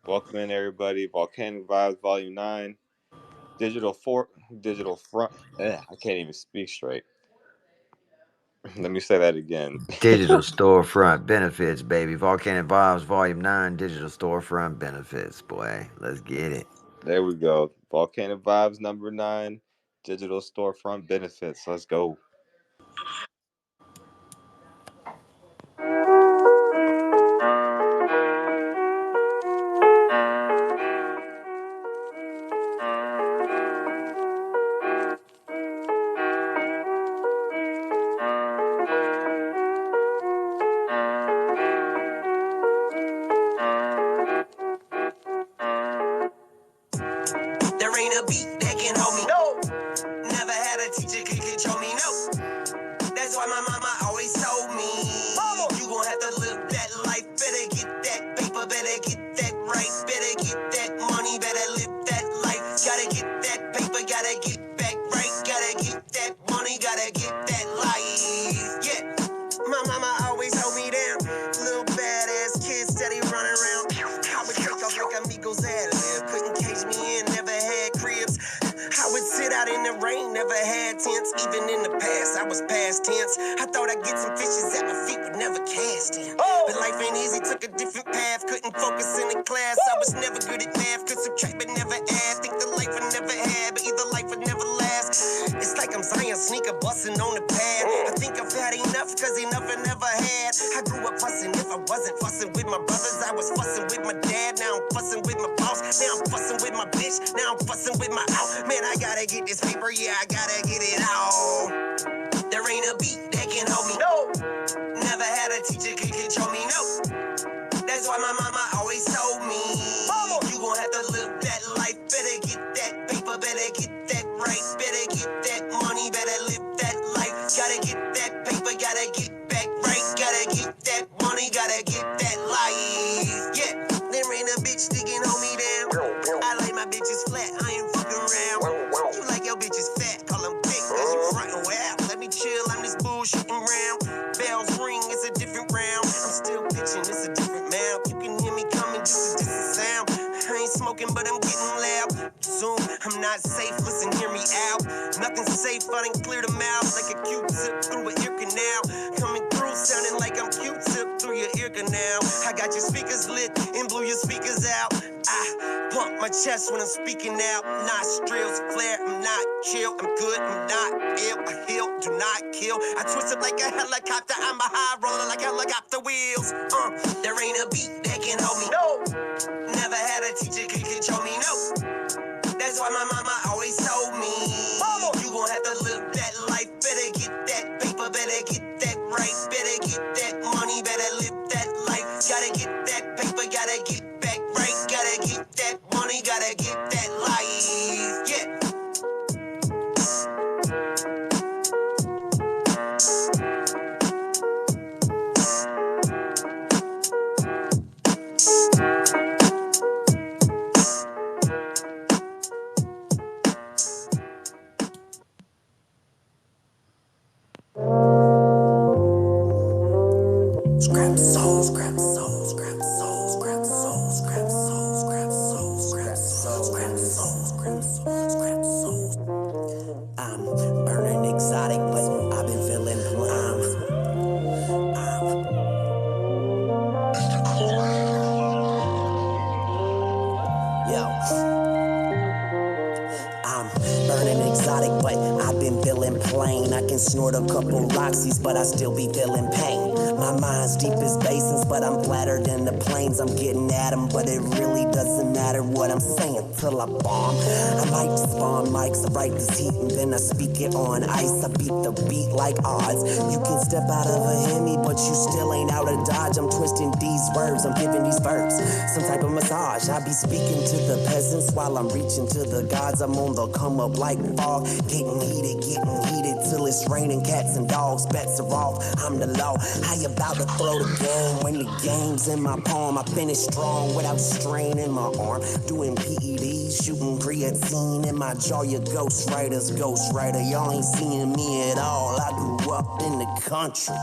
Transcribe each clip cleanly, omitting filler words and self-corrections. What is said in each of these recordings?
Welcome in, everybody. Volcanic Vibes Volume 9. Digital front. I can't even speak straight. Let me say that again. Digital storefront benefits, baby. Volcanic Vibes Volume 9, digital storefront benefits, boy. Let's get it. There we go. Volcanic Vibes number 9. Digital storefront benefits. Let's go. There ain't a beat that can hold me. No. Never had a teacher could control me. No. That's why my mama always told me, you gon' have to live that life. Better get that paper, better get that right. Better get that money, better live that life. Gotta get that paper, gotta get back right. Gotta get that money, gotta get that life. Yeah. My mama always held me down. Little badass kid steady running around. I would take off like amigos ad lib. Couldn't cage me in, never had cribs. I would sit out in the rain, never had tents. Even in the past, I was past tense. I thought I'd get some fishes at my feet, would never cast in. But life ain't easy, took a different path. Couldn't focus in the class, I was never good at math. Could subtract but never add. Think the life I never had, but either life would never last. It's like I'm Zion sneaker busting on the pad. I think I've had enough, cause enough I never had. I grew up fussing, if I wasn't fussing with my brothers, I was fussing with my dad. Now I'm fussing with my boss. Now I'm fussing with my bitch. Now I'm fussing with my out. Man, I gotta get this paper, yeah, I gotta get it all. There ain't a beat that can hold me. No. Never had a teacher could control me. No. That's why my mama always told me, you gon' have to live that life. Better get that paper, better get that right. Better get that money, better live that life. Gotta get that paper, gotta get back right. Gotta get that money, gotta get that life. Yeah, there ain't a bitch that can hold me down. I like my bitches flat, I ain't fucking around. You like your bitches fat, call them big, cause you frontin' well. Let me chill, I'm just bullshitting round. Bells ring, it's a different round. I'm still pitching, it's a different mouth. You can hear me coming, just a distant sound. I ain't smoking, but I'm getting loud. Zoom, I'm not safe, listen, hear me out. Nothing's safe, I done cleared them out. Like a Q-tip through an ear canal. Coming through, sounding like I'm Q-tip through your ear canal. I got your speakers lit and blew your speakers out. I pump my chest when I'm speaking out. Nostrils flare, I'm not chill. I'm good, I'm not ill. I heal, do not kill. I twist it like a helicopter. I'm a high roller like helicopter wheels. There ain't a beat that can hold me. No. Never had a teacher could control me. No. That's why my mama always told me, you gon' have to live that life. Better get that paper, better get that right. Better get that money, better live that life. Gotta get that paper, gotta get back right. Gotta get that money, gotta get that life. Yeah. Scrap soul, scrap soul, scrap soul, scrap soul, scrap soul, scrap soul, scrap soul, scrap soul, scrap soul, scrap soul. I'm burning exotic, but I've been feeling plum. I'm burning exotic, but I've been feeling plain. I can snort a couple Roxys, but I still be feeling pain. My mind's deep as basins, but I'm flatter than the planes. I'm getting at them, but it really doesn't matter what I'm saying till I bomb. I might just spawn mics, I write this heat, and then I speak it on ice. I beat the beat like odds. You can step out of a Hemi, but you still ain't out of Dodge. I'm twisting these verbs, I'm giving these verbs some type of massage. I be speaking to the peasants while I'm reaching to the gods. I'm on the come up like fog, getting heated till it's raining cats and dogs. Bets are off, I'm the law. How They about to throw the game. When the game's in my palm, I finish strong without strain in my arm. Doing PEDs, shooting creatine in my jaw. Your ghostwriter's ghostwriter. Y'all ain't seeing me at all. I grew up in the country.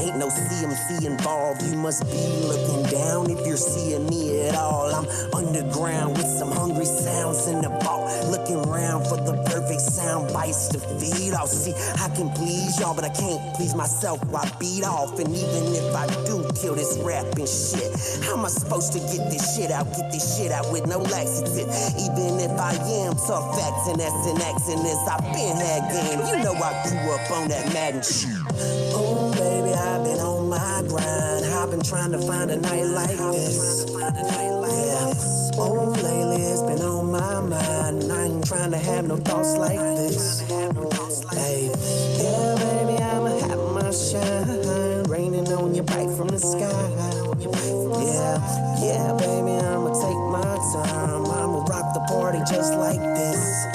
Ain't no CMC involved. You must be looking down if you're seeing me at all. I'm underground with some hungry sounds in the vault. Looking around for the perfect sound bites to feed off. See, I can please y'all, but I can't please myself. I beat off, and even if I do kill this rapping shit, how am I supposed to get this shit out? Get this shit out with no laxative. Even if I am tough facts and that's an accent, as I've been had game. You know I grew up on that Madden shit. Oh baby, I've been on my grind. I've been trying to find a night like this. Yeah. Oh, lately it's been on my mind. I ain't trying to have no thoughts like this. Hey, yeah, baby, I'ma have my shine. Raining on you right from the sky. Yeah, baby, I'ma take my time. I'ma rock the party just like this.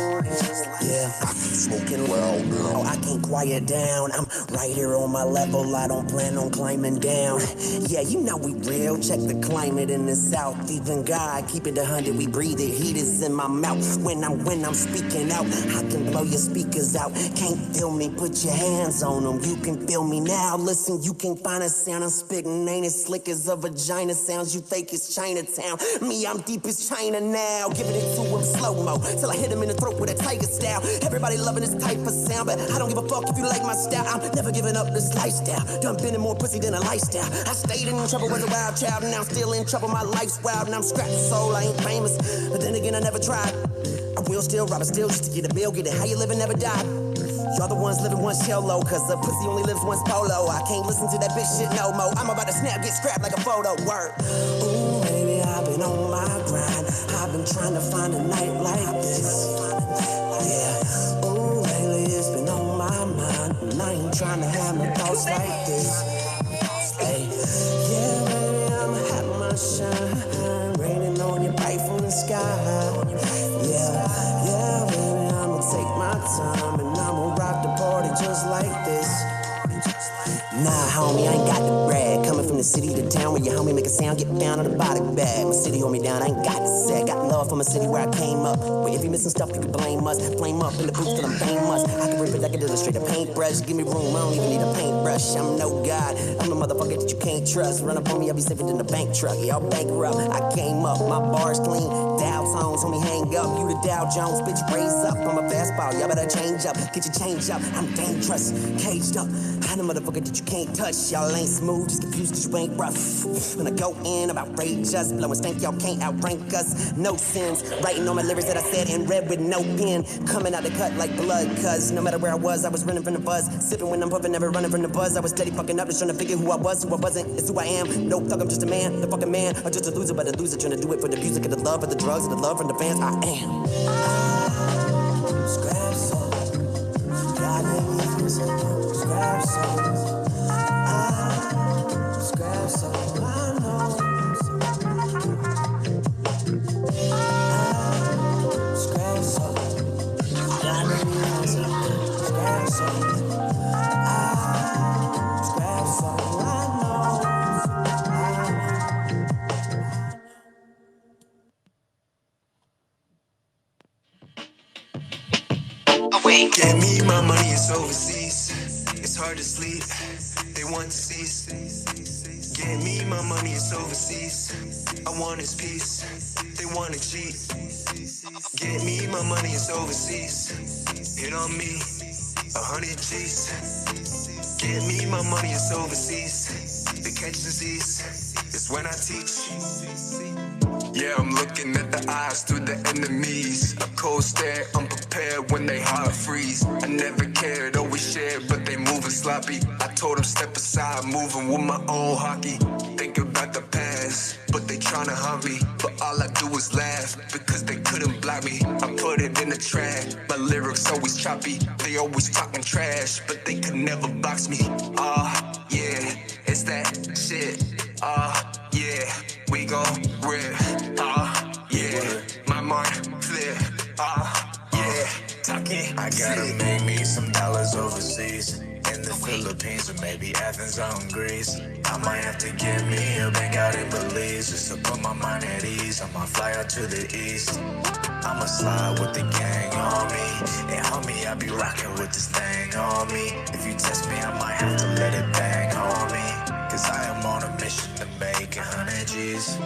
Yeah, smoking loud now. I can't quiet down. I'm right here on my level. I don't plan on climbing down. Yeah, you know we real. Check the climate in the south. Even God, keep it 100. We breathe it. Heat is in my mouth. When I'm speaking out, I can blow your speakers out. Can't feel me? Put your hands on them. You can feel me now. Listen, you can find a sound I'm spitting. Ain't as slick as a vagina sounds. You fake as Chinatown. Me, I'm deep as China now. Giving it to him slow-mo till I hit him in the throat with a tiger style. Everybody loving this type of sound, but I don't give a fuck if you like my style. I'm never giving up this lifestyle. Done been in more pussy than a lifestyle. I stayed in trouble as a wild child, and now I'm still in trouble. My life's wild, and I'm scratched soul. I ain't famous, but then again I never tried. I will still rob a still just to get a bill, get it how you live and never die. Y'all the ones living once shallow, cause the pussy only lives once polo. I can't listen to that bitch shit no more. I'm about to snap, get scrapped like a photo. Word. Ooh, baby, I've been on my grind. I've been trying to find a night like this. Yeah. Ooh, lately it's been on my mind, and I ain't trying to have no thoughts like this. Hey, yeah, baby, I'ma have my shine. Raining on you right from the sky. Yeah, baby, I'ma take my time, and I'ma rock the party just like this. Nah, homie, I ain't got the brag. Coming from the city to town where your homie make a sound, get found on the body bag. My city hold me down, I ain't got to say. Got love for my city where I came up. But if you missing stuff, you can blame us. Flame up in the booth till I'm famous. I can rip it, I can illustrate a paintbrush. Give me room, I don't even need a paintbrush. I'm no god, I'm a motherfucker that you can't trust. Run up on me, I'll be safer than a bank truck. Y'all bankrupt, I came up, my bars clean. Dow tones, homie, hang up. You the Dow Jones, bitch, raise up. I'm a fastball, y'all better change up. Get your change up, I'm dangerous, caged up. I'm a motherfucker that you can't touch. Y'all ain't smooth, just confused cause you ain't rough. When I go in, I'm outrageous. Blowing stank, y'all can't outrank us. No sins, writing on my lyrics that I said in red with no pen. Coming out the cut like blood, cuz no matter where I was running from the buzz. Sipping when I'm puffing, never running from the buzz. I was steady fucking up, just trying to figure who I was, who I wasn't. It's who I am. No thug, I'm just a man, the fucking man. I'm just a loser, but a loser trying to do it for the music and the love, for the drugs and the love from the fans. I am. Scrap soul. God, scrap soul. Scrap soul. I know. Scrap soul. God, scrap soul. Scrap soul. I know. Get me my money, it's overseas. It's hard to sleep, they want to cease. Get me my money, it's overseas. I want his peace, they want to cheat. Get me my money, it's overseas. Hit on me, 100 G's. Get me my money, it's overseas. They catch disease, it's when I teach. Yeah, I'm looking at the eyes through the enemies. A cold stare, unprepared when they heart freeze. I never cared, always shared, but they moving sloppy. I told them step aside, moving with my own hockey. Think about the past, but they tryna hunt me. But all I do is laugh, because they couldn't block me. I put it in the trash, my lyrics always choppy. They always talking trash, but they could never box me. Yeah, it's that shit. Yeah, we gon' rip. Yeah, my mind flip. Yeah, talking. I gotta make me some dollars overseas. in the Philippines or maybe Athens out in Greece. I might have to get me a bank out in Belize just to put my mind at ease. I might fly out to the east. I'ma slide with the gang on me. And homie, I be rocking with this thing on me. If you test me, I might have to let it bang on me. Cause I am on a mission to make 100 G's.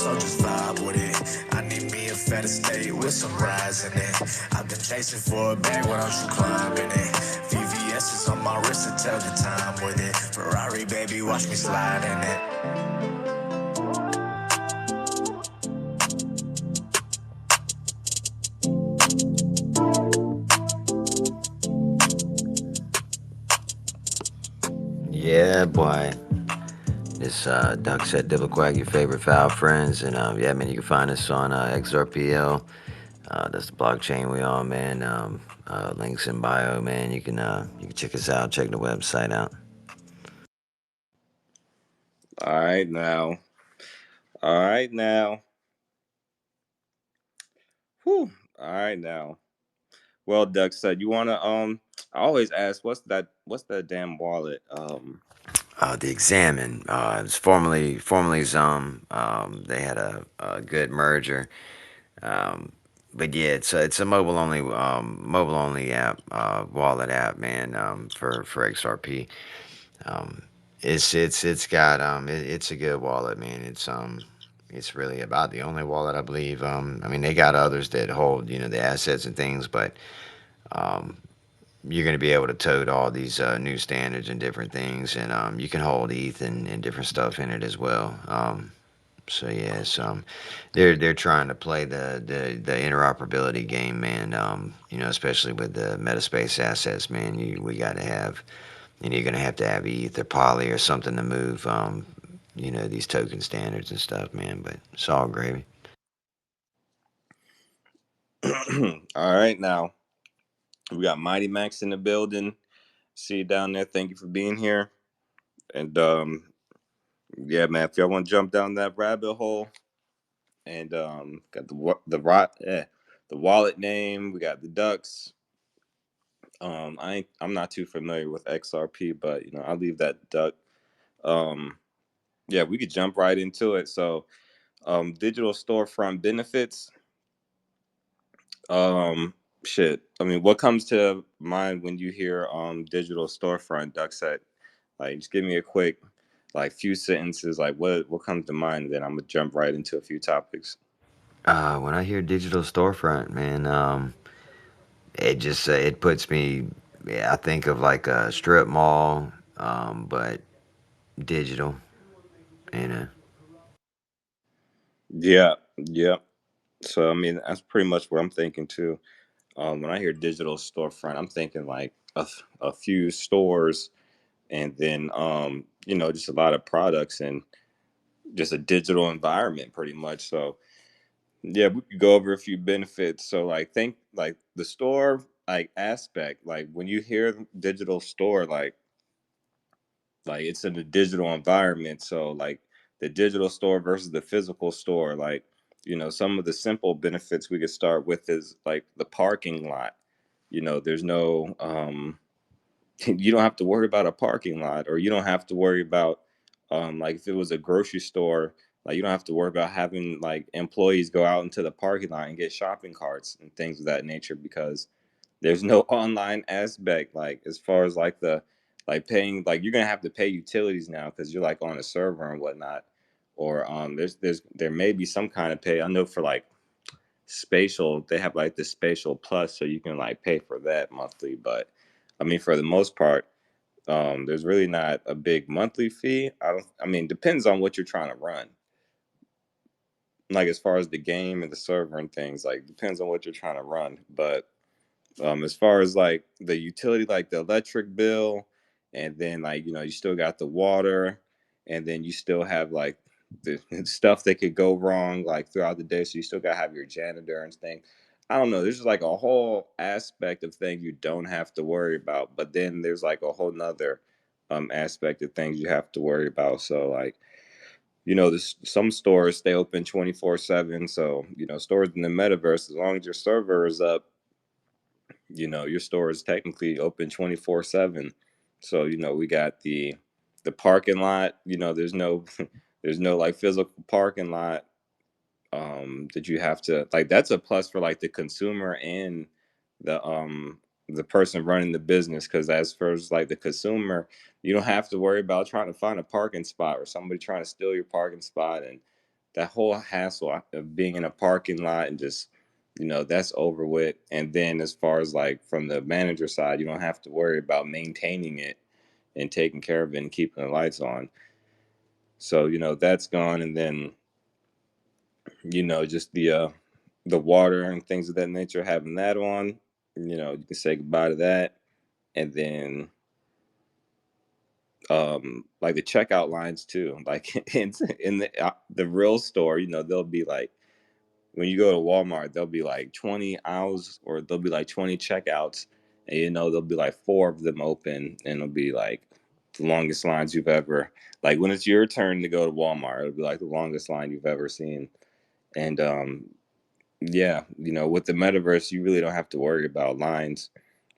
So just vibe with it. I need me a fat estate with some rides in it. I've been chasing for a bag, why don't you climb in it? VVS is on my wrist to tell the time with it. Ferrari, baby, watch me slide in it. Yeah, boy. This Duck said Dibble your favorite foul friends, and yeah, man, you can find us on XRPL. That's the blockchain we on, man. Links in bio, man. You can check us out, check the website out. All right now. All right now. Whew. All right now. Well, Doug said you wanna I always ask what's that damn wallet? The Examine. It's formerly Zum. They had a good merger. Um, but yeah, it's a mobile only app, wallet app, man. For XRP. Um, it's got it's a good wallet, man. It's really about the only wallet I believe. I mean they got others that hold the assets and things, but um, you're going to be able to tote all these new standards and different things, and you can hold ETH and different stuff in it as well. So yeah, they're trying to play the interoperability game, man. Especially with the Metaspace assets, man. We got to have, you're gonna have to have ETH or Poly or something to move, these token standards and stuff, man. But it's all gravy. All right now. We got Mighty Max in the building. See you down there. Thank you for being here. And yeah, man, if y'all want to jump down that rabbit hole and got the wallet name, we got the ducks. I'm not too familiar with XRP, but I'll leave that duck. Um, yeah, we could jump right into it. So, digital storefront benefits. Um, shit. I mean, what comes to mind when you hear digital storefront duck set? Like, just give me a quick, like, few sentences. Like, what comes to mind? Then I'm gonna jump right into a few topics. When I hear digital storefront, man, it just it puts me. Yeah, I think of like a strip mall, but digital. You know. Yeah, yeah. So I mean, that's pretty much what I'm thinking too. When I hear digital storefront, I'm thinking like a few stores, and then just a lot of products and just a digital environment, pretty much. So yeah, we could go over a few benefits. So like, think like the store like aspect. Like when you hear digital store, like it's in a digital environment. So like the digital store versus the physical store, like some of the simple benefits we could start with is like the parking lot. There's no you don't have to worry about a parking lot, or you don't have to worry about like if it was a grocery store, like you don't have to worry about having like employees go out into the parking lot and get shopping carts and things of that nature, because there's no online aspect, like as far as like the like paying, like you're gonna have to pay utilities now because you're like on a server and whatnot. Or there may be some kind of pay. I know for like spatial, they have like the spatial plus, so you can like pay for that monthly. But I mean, for the most part, there's really not a big monthly fee. I mean, depends on what you're trying to run. Like as far as the game and the server and things, like depends on what you're trying to run. But as far as like the utility, like the electric bill, and then like you still got the water, and then you still have like the stuff that could go wrong like throughout the day. So you still gotta have your janitor and things. I don't know. There's just like a whole aspect of things you don't have to worry about. But then there's like a whole nother aspect of things you have to worry about. So like there's some stores stay open 24/7. So stores in the metaverse, as long as your server is up, your store is technically open 24/7. So we got the parking lot. There's no there's no like physical parking lot that you have to like. That's a plus for like the consumer and the um the person running the business, because as far as like the consumer, you don't have to worry about trying to find a parking spot or somebody trying to steal your parking spot, and that whole hassle of being in a parking lot, and just that's over with. And then as far as like from the manager side, you don't have to worry about maintaining it and taking care of it and keeping the lights on. So that's gone. And then just the water and things of that nature, having that on, you can say goodbye to that. And then like the checkout lines too, like in the real store, they'll be like, when you go to Walmart, there'll be like 20 aisles, or there'll be like 20 checkouts, and there'll be like four of them open, and it'll be like the longest lines you've ever, like when it's your turn to go to Walmart, it'll be like the longest line you've ever seen. And yeah, with the metaverse, you really don't have to worry about lines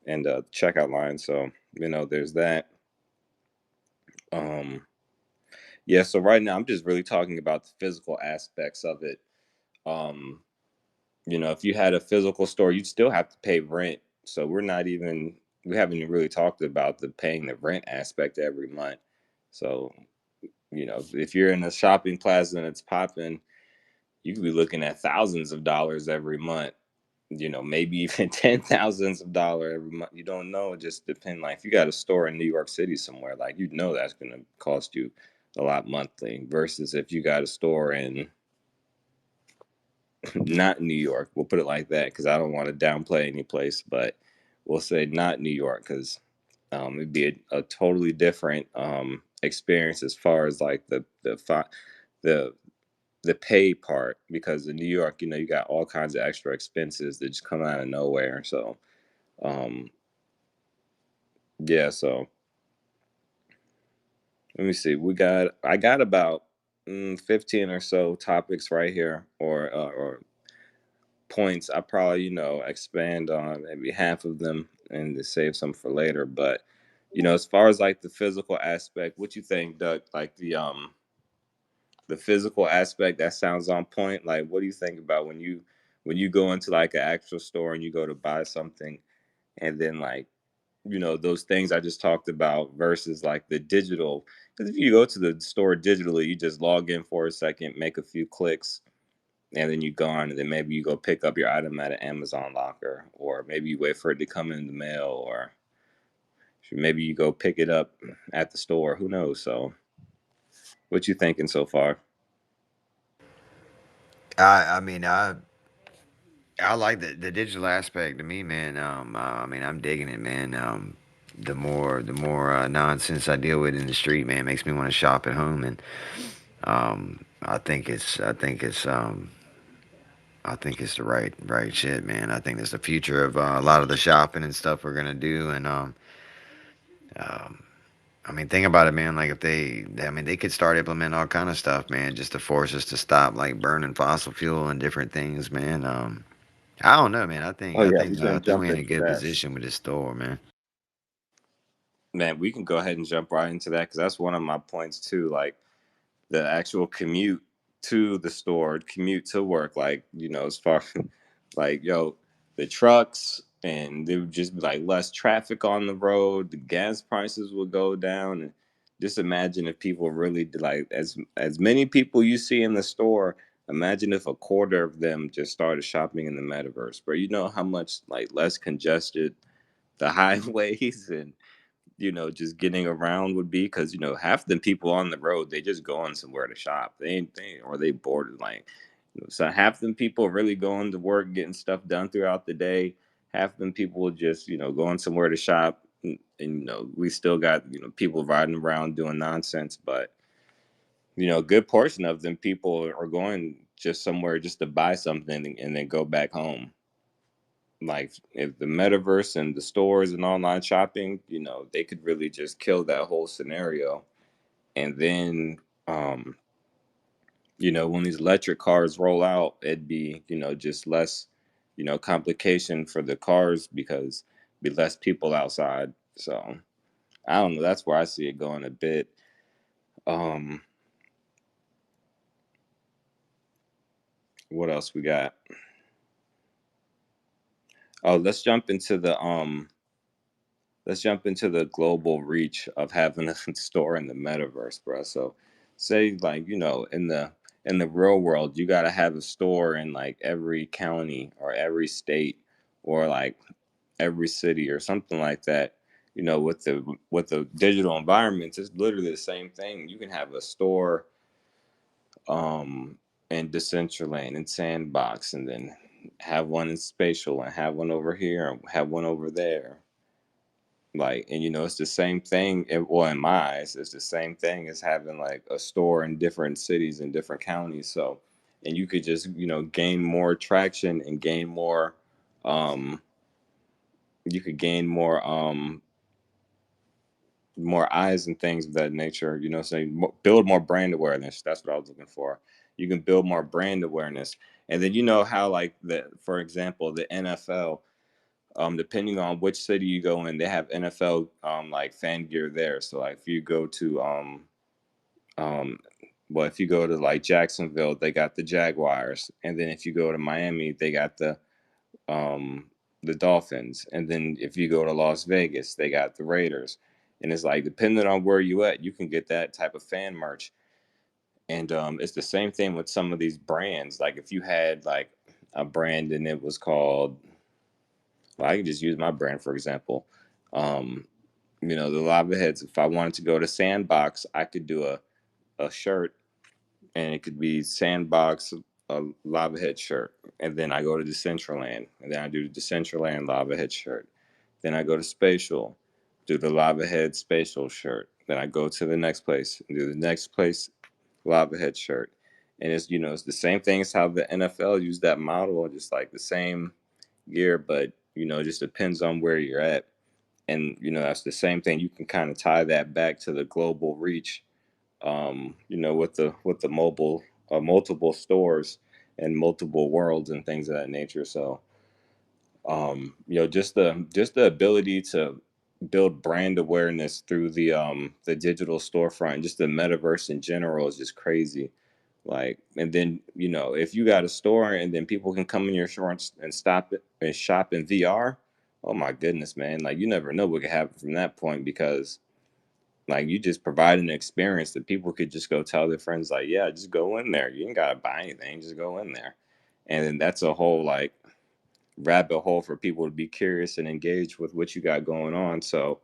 and checkout lines. So there's that. um yeah, so right now I'm just really talking about the physical aspects of it. um if you had a physical store, you'd still have to pay rent. So we haven't even really talked about the paying the rent aspect every month. So if you're in a shopping plaza and it's popping, you could be looking at thousands of dollars every month, maybe even ten thousands of dollars every month. You don't know. It just depends. Like if you got a store in New York City somewhere, like that's gonna cost you a lot monthly, versus if you got a store in not New York. We'll put it like that, because I don't want to downplay any place, but we'll say not New York, because it'd be a totally different experience as far as like the the pay part, because in New York, you got all kinds of extra expenses that just come out of nowhere. So um yeah, so let me see. I got about 15 or so topics right here, or points. I probably expand on maybe half of them and to save some for later. But as far as like the physical aspect, what you think, Doug? Like the physical aspect, that sounds on point. Like what do you think about when you go into like an actual store and you go to buy something, and then like those things I just talked about versus like the digital? Because if you go to the store digitally, you just log in for a second, make a few clicks, and then you go on, and then maybe you go pick up your item at an Amazon locker, or maybe you wait for it to come in the mail, or maybe you go pick it up at the store. Who knows? So what you thinking so far? I mean, I like the digital aspect to me, man. I mean, I'm digging it, man. The more nonsense I deal with in the street, man, makes me want to shop at home, and I think it's the right shit, man. I think it's the future of a lot of the shopping and stuff we're gonna do, and um, I mean, think about it, man. Like if I mean, they could start implementing all kind of stuff, man, just to force us to stop like burning fossil fuel and different things, man. I don't know, man. Oh yeah, we I can think jump we're in a into good that. position with this store, man. Man, we can go ahead and jump right into that, because that's one of my points too. Like the actual commute to the store, commute to work, like as far like the trucks, and there would just be like less traffic on the road. The gas prices would go down, and just imagine if people really did, like as many people you see in the store. Imagine if a quarter of them just started shopping in the metaverse, but how much like less congested the highways and just getting around would be, because half the people on the road, they just going somewhere to shop. They ain't or they bored, like so half them people really going to work, getting stuff done throughout the day. Half them people just going somewhere to shop, and we still got people riding around doing nonsense. But a good portion of them people are going just somewhere just to buy something and then go back home. Like if the metaverse and the stores and online shopping, they could really just kill that whole scenario. And then when these electric cars roll out, it'd be just less complication for the cars, because be less people outside. So I don't know. That's where I see it going a bit. Um, what else we got? Oh, let's jump into the global reach of having a store in the metaverse, bro. So, say like in the real world, you gotta have a store in like every county or every state or like every city or something like that. With the digital environments, it's literally the same thing. You can have a store um in Decentraland and Sandbox, and then have one in Spatial, and have one over here, and have one over there. Like, and it's the same thing. Well, in my eyes, it's the same thing as having like a store in different cities and different counties. So, and you could just gain more traction and gain more. You could gain more eyes and things of that nature. So build more brand awareness. That's what I was looking for. You can build more brand awareness, and then how like for example, the NFL. Depending on which city you go in, they have NFL like fan gear there. So like if you go to um well, if you go to like Jacksonville, they got the Jaguars, and then if you go to Miami, they got um the Dolphins, and then if you go to Las Vegas, they got the Raiders. And it's like depending on where you at, you can get that type of fan merch. And it's the same thing with some of these brands. Like if you had like a brand and it was called, well, I can just use my brand for example. Um, the lava heads. If I wanted to go to Sandbox, I could do a shirt, and it could be Sandbox a lava head shirt. And then I go to Decentraland, and then I do the Decentraland lava head shirt. Then I go to Spatial, do the lava head Spatial shirt. Then I go to the next place and do the next place lava head shirt. And it's the same thing as how the NFL used that model, just like the same gear, but it just depends on where you're at. And that's the same thing. You can kind of tie that back to the global reach, with the mobile multiple stores and multiple worlds and things of that nature. So just the ability to build brand awareness through the digital storefront, just the metaverse in general, is just crazy. Like, and then if you got a store and then people can come in your store and stop it and shop in VR, oh my goodness, man! Like, you never know what could happen from that point, because like you just provide an experience that people could just go tell their friends, like, yeah, just go in there. You ain't gotta buy anything, just go in there. And then that's a whole like rabbit hole for people to be curious and engage with what you got going on. So,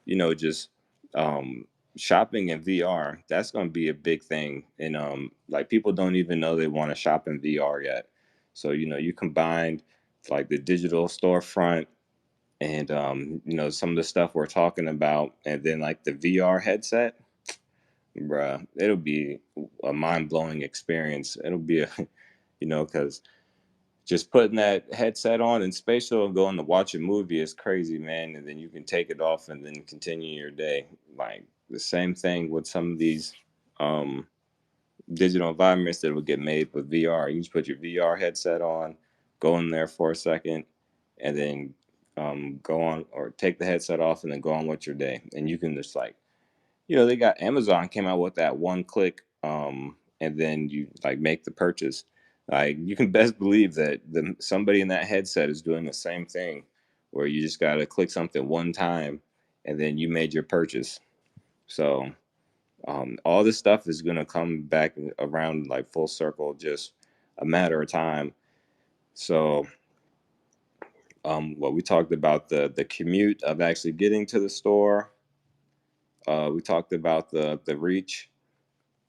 just um, shopping in VR, that's going to be a big thing. And like people don't even know they want to shop in VR yet. So, you combined like the digital storefront and some of the stuff we're talking about, and then like the VR headset, bruh, it'll be a mind blowing experience. It'll be a, because just putting that headset on in Spatial and going to watch a movie is crazy, man. And then you can take it off and then continue your day. Like the same thing with some of these um, digital environments that will get made with VR. You just put your VR headset on, go in there for a second, and then go on, or take the headset off and then go on with your day. And you can just like, they got Amazon came out with that one click, and then you like make the purchase. Like you can best believe that somebody in that headset is doing the same thing, where you just gotta click something one time, and then you made your purchase. So all this stuff is gonna come back around like full circle, just a matter of time. So what we talked about, the commute of actually getting to the store. We talked about the reach.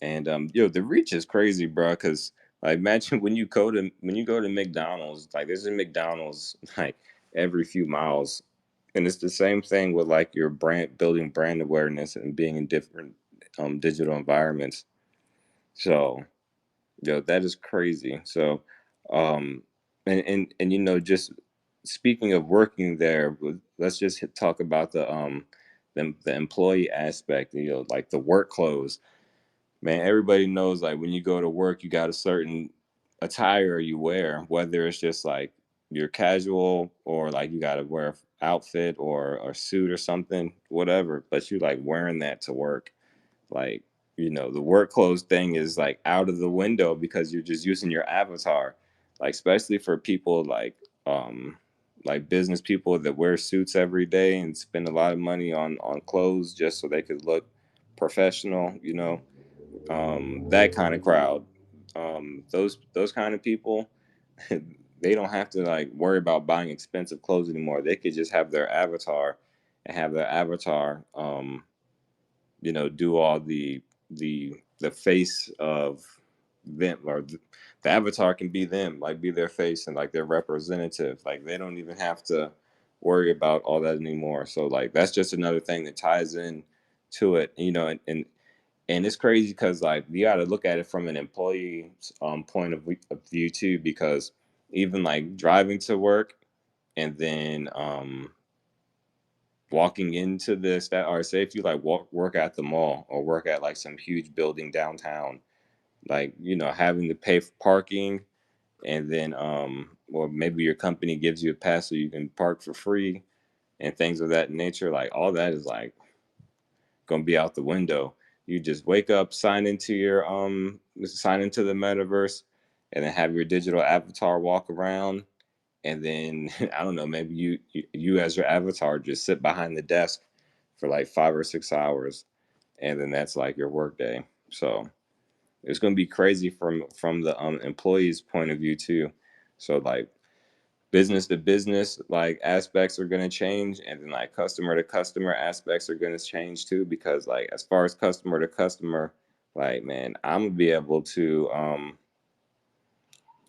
And the reach is crazy, bro. Because like, imagine when you go to McDonald's, like there's a McDonald's like every few miles, and it's the same thing with like your brand, building brand awareness and being in different digital environments. So that is crazy. So um, and just speaking of working there, let's just talk about the employee aspect. Like the work clothes, man. Everybody knows like when you go to work, you got a certain attire you wear, whether it's just like you're casual, or like you got to wear a outfit or a suit or something, whatever, but you like wearing that to work. Like, the work clothes thing is like out of the window because you're just using your avatar. Like, especially for people um business people that wear suits every day and spend a lot of money on clothes just so they could look professional, that kind of crowd. Those kind of people, they don't have to like worry about buying expensive clothes anymore. They could just have their avatar and have their avatar do all the face of them, or the avatar can be them, like be their face and like their representative. Like they don't even have to worry about all that anymore. So like that's just another thing that ties in to it, and it's crazy because like you got to look at it from an employee point of view too, because even like driving to work and then walking into this, that, or say if you like work at the mall or work at like some huge building downtown, like having to pay for parking, and then or maybe your company gives you a pass so you can park for free and things of that nature. Like all that is like gonna be out the window. You just wake up, sign into the metaverse, and then have your digital avatar walk around, and then I don't know, maybe you as your avatar just sit behind the desk for like 5 or 6 hours, and then that's like your work day. So it's gonna be crazy from the employee's point of view too. So like business to business like aspects are going to change, and then like customer to customer aspects are going to change too, because like as far as customer to customer, like man, I'm gonna be able to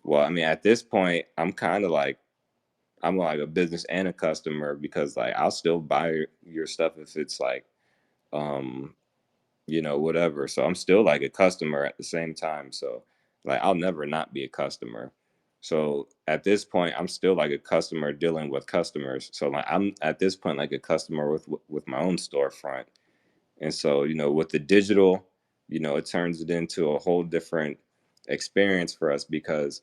well, I mean, at this point I'm kind of like I'm like a business and a customer, because like I'll still buy your stuff if it's like um whatever. So I'm still like a customer at the same time. So like I'll never not be a customer. So at this point, I'm still like a customer dealing with customers. So like I'm at this point like a customer with my own storefront. And so with the digital, it turns it into a whole different experience for us, because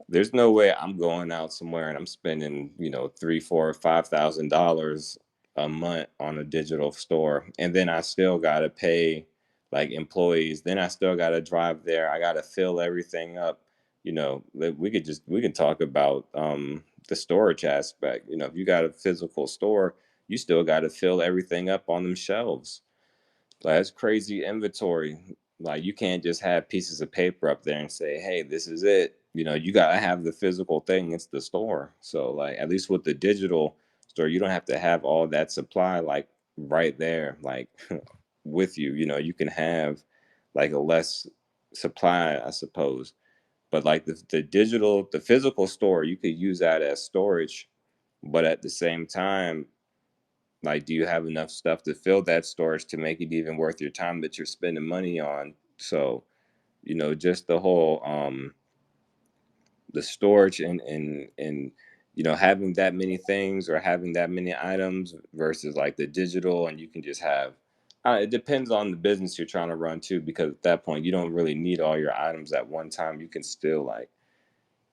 there's no way I'm going out somewhere and I'm spending, three, four, $5,000 a month on a digital store, and then I still gotta pay like employees. Then I still gotta drive there. I gotta fill everything up. We can talk about the storage aspect. If you got a physical store, you still gotta fill everything up on them shelves. Like that's crazy inventory. Like you can't just have pieces of paper up there and say, "Hey, this is it." You gotta have the physical thing. It's the store. So like at least with the digital store, you don't have to have all that supply like right there, like with you. You can have like a less supply, I suppose. But like the physical store, you could use that as storage. But at the same time, like, do you have enough stuff to fill that storage to make it even worth your time that you're spending money on? So, just the whole the storage and having that many things or having that many items versus like the digital, and you can just have it depends on the business you're trying to run too, because at that point you don't really need all your items at one time. You can still like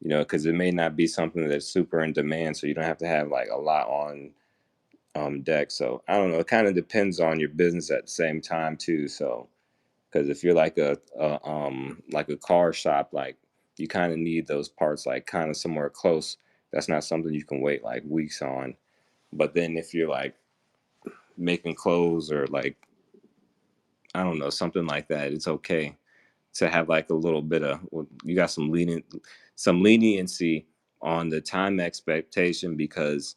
because it may not be something that's super in demand, so you don't have to have like a lot on deck. So I don't know. It kind of depends on your business at the same time too. So because if you're like a car shop, like you kind of need those parts like kind of somewhere close. That's not something you can wait like weeks on. But then if you're like making clothes or like I don't know, something like that, it's okay to have like a little bit of well, you got some leniency on the time expectation, because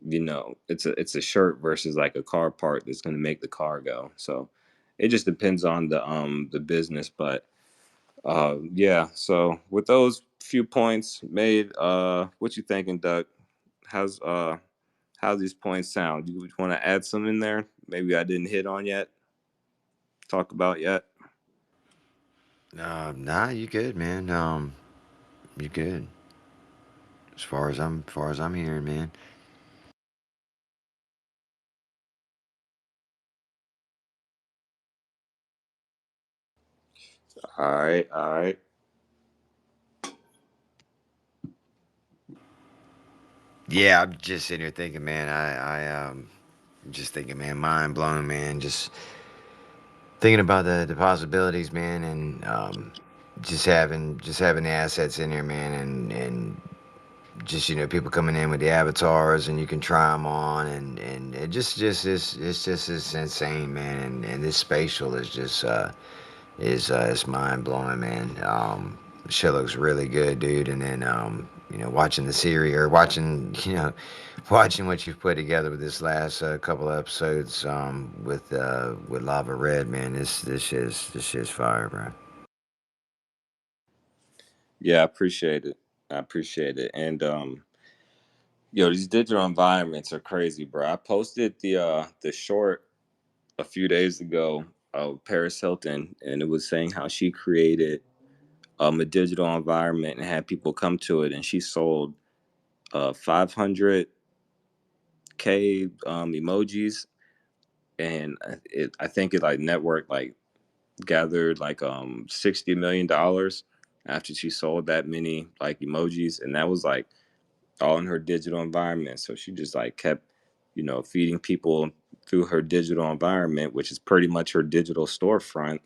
it's a shirt versus like a car part that's going to make the car go. So it just depends on the business. But yeah, so with those few points made, what you thinking, Doug? how's uh how's these points sound? You want to add some in there, maybe I didn't hit on yet, talk about yet? Nah, you good, man. You good. As far as I'm hearing, man. All right, all right. Yeah, I'm just sitting here thinking, man. Just thinking, man, mind blown, man. Just thinking about the possibilities, man, and just having the assets in there, man, and just people coming in with the avatars and you can try them on, and it just is it's just is insane, man, and this spatial is just it's mind blowing, man. Shit looks really good, dude. And then watching the series or watching watching what you've put together with this last couple of episodes with Lava Red, man. This shit's fire, bro. Yeah, I appreciate it. I appreciate it. And yo, these digital environments are crazy, bro. I posted the short a few days ago of Paris Hilton, and it was saying how she created a digital environment and had people come to it, and she sold 500k emojis, and I think it like networked like gathered like $60 million after she sold that many like emojis, and that was like all in her digital environment. So she just like kept, feeding people through her digital environment, which is pretty much her digital storefront.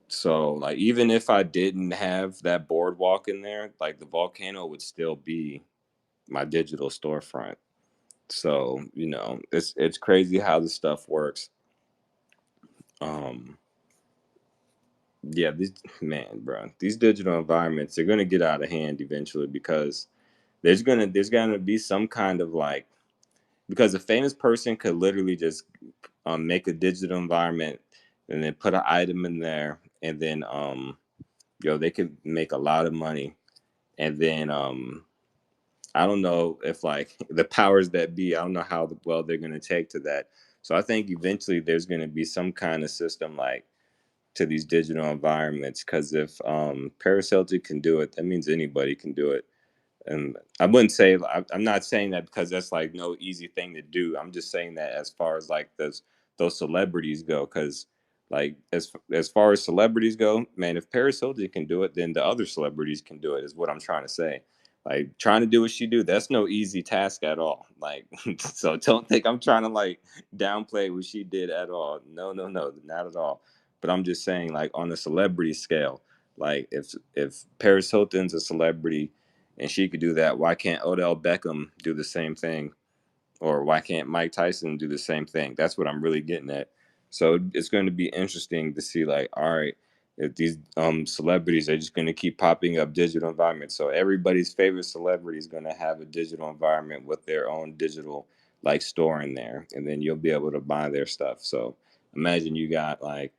So like even if I didn't have that boardwalk in there, like the volcano would still be my digital storefront. So, it's crazy how this stuff works. Um yeah, this man, bro, these digital environments, they're gonna get out of hand eventually because there's gonna be some kind of like, because a famous person could literally just make a digital environment and then put an item in there, and then they could make a lot of money, and then I don't know if like the powers that be, I don't know how well they're gonna take to that. So I think eventually there's gonna be some kind of system like to these digital environments, because if Paris Hilton can do it, that means anybody can do it. And I wouldn't say I'm not saying that because that's like no easy thing to do. I'm just saying that as far as like those celebrities go, because like as far as celebrities go, man, if Paris Hilton can do it, then the other celebrities can do it. Is what I'm trying to say. Like trying to do what she do, that's no easy task at all. Like so, don't think I'm trying to like downplay what she did at all. No, no, no, not at all. But I'm just saying like on a celebrity scale, like if Paris Hilton's a celebrity and she could do that, why can't Odell Beckham do the same thing? Or why can't Mike Tyson do the same thing? That's what I'm really getting at. So it's going to be interesting to see, like, all right, if these celebrities are just going to keep popping up digital environments. So everybody's favorite celebrity is going to have a digital environment with their own digital like store in there, and then you'll be able to buy their stuff. So imagine you got like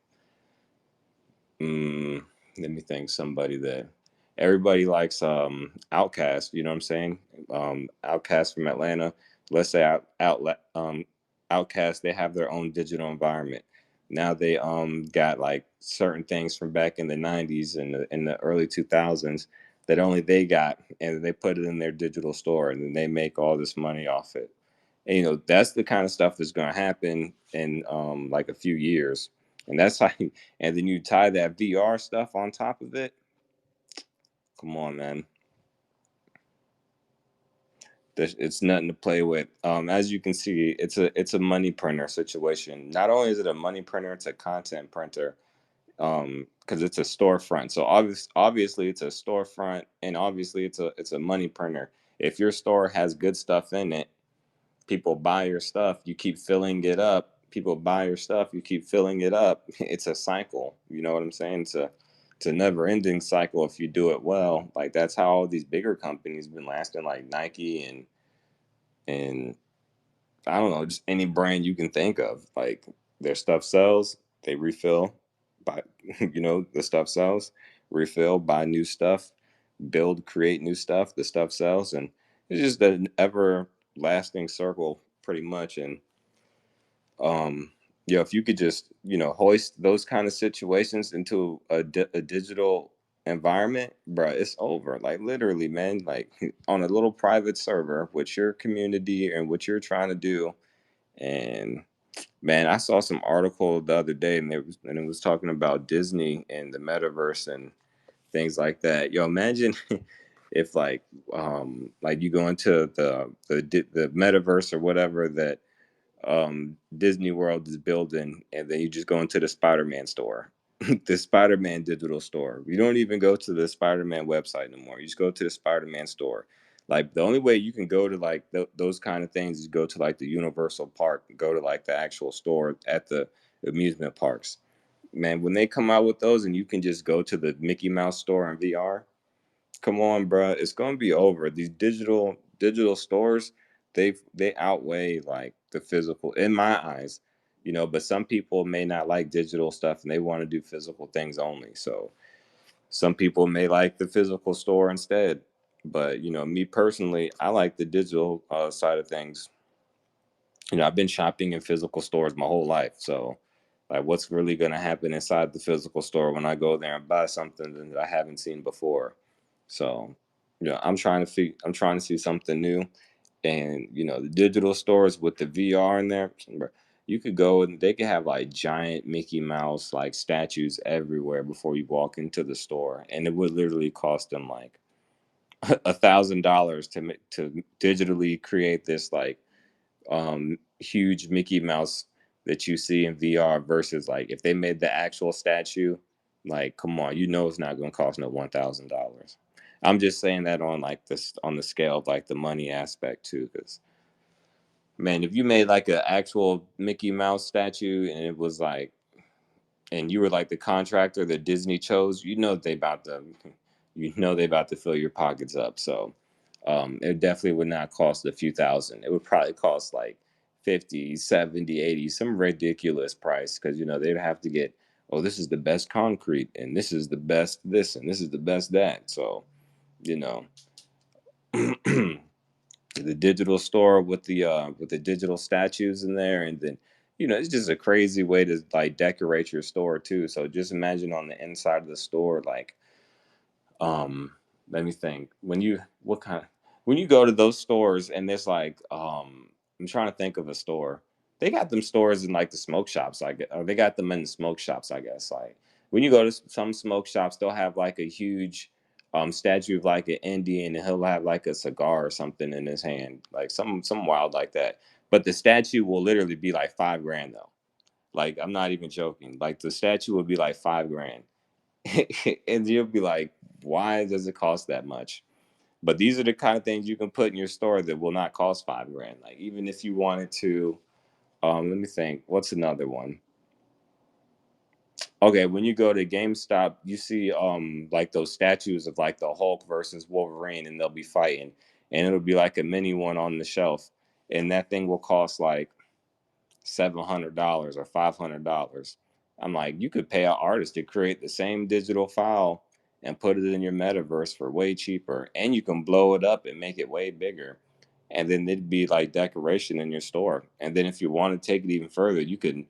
Mm, let me think. Somebody that everybody likes. Outcast. You know what I'm saying? Outcast from Atlanta. Let's say Outcast. They have their own digital environment. Now they got like certain things from back in the '90s and in the early 2000s that only they got, and they put it in their digital store, and then they make all this money off it. And, that's the kind of stuff that's going to happen in like a few years, and that's how. And then you tie that VR stuff on top of it. Come on, man. It's nothing to play with. As you can see, it's a money printer situation. Not only is it a money printer, it's a content printer. Because it's a storefront. So obviously it's a storefront, and obviously it's a money printer. If your store has good stuff in it, people buy your stuff, you keep filling it up, people buy your stuff, you keep filling it up. It's a cycle, you know what I'm saying? It's a never ending cycle if you do it well. Like that's how all these bigger companies been lasting, like Nike and I don't know, just any brand you can think of. Like their stuff sells, they refill, buy the stuff sells, refill, buy new stuff, build, create new stuff, the stuff sells, and it's just an ever lasting circle pretty much. And um if you could just hoist those kind of situations into a digital environment, bruh, it's over. Like literally, man, like on a little private server with your community and what you're trying to do. And man, I saw some article the other day, and it was talking about Disney and the metaverse and things like that. Yo, imagine if like you go into the metaverse or whatever that Disney World is building, and then you just go into the Spider-Man store, the Spider-Man digital store. You don't even go to the Spider-Man website anymore. You just go to the Spider-Man store. Like the only way you can go to like those kind of things is go to like the Universal Park, go to like the actual store at the amusement parks. Man, when they come out with those, and you can just go to the Mickey Mouse store in VR, come on, bro, it's gonna be over. These digital stores, they outweigh like the physical in my eyes, you know. But some people may not like digital stuff, and they want to do physical things only. So some people may like the physical store instead. But you know, me personally, I like the digital side of things. You know, I've been shopping in physical stores my whole life. So, like, what's really going to happen inside the physical store when I go there and buy something that I haven't seen before? So, you know, I'm trying to see something new. And, you know, the digital stores with the VR in there, you could go and they could have like giant Mickey Mouse like statues everywhere before you walk into the store. And it would literally cost them like $1,000 to digitally create this like huge Mickey Mouse that you see in VR versus like if they made the actual statue, like come on, you know it's not going to cost no $1,000. I'm just saying that on like this on the scale of like the money aspect too, because man, if you made like an actual Mickey Mouse statue and it was like and you were like the contractor that Disney chose, you know they about to, you know they about to fill your pockets up. So it definitely would not cost a few thousand. It would probably cost like 50, 70, 80, some ridiculous price because you know they'd have to get, oh, this is the best concrete and this is the best this and this is the best that. So, you know, the digital store with the digital statues in there, and then you know it's just a crazy way to like decorate your store too. So just imagine on the inside of the store like um let me think, when you what kind when you go to those stores and there's like I'm trying to think of a store. They got them stores in like the smoke shops, like or they got them in the smoke shops, I guess. Like when you go to some smoke shops, they'll have like a huge statue of like an Indian, and he'll have like a cigar or something in his hand, like some wild like that. But the statue will literally be like 5 grand though. Like I'm not even joking. Like the statue will be like 5 grand. And you'll be like, why does it cost that much? But these are the kind of things you can put in your store that will not cost 5 grand. Like even if you wanted to, let me think, what's another one? Okay, when you go to GameStop, you see like those statues of like the Hulk versus Wolverine, and they'll be fighting, and it'll be like a mini one on the shelf, and that thing will cost like $700 or $500. I'm like, you could pay an artist to create the same digital file and put it in your metaverse for way cheaper, and you can blow it up and make it way bigger. And then it'd be like decoration in your store. And then if you want to take it even further, you could.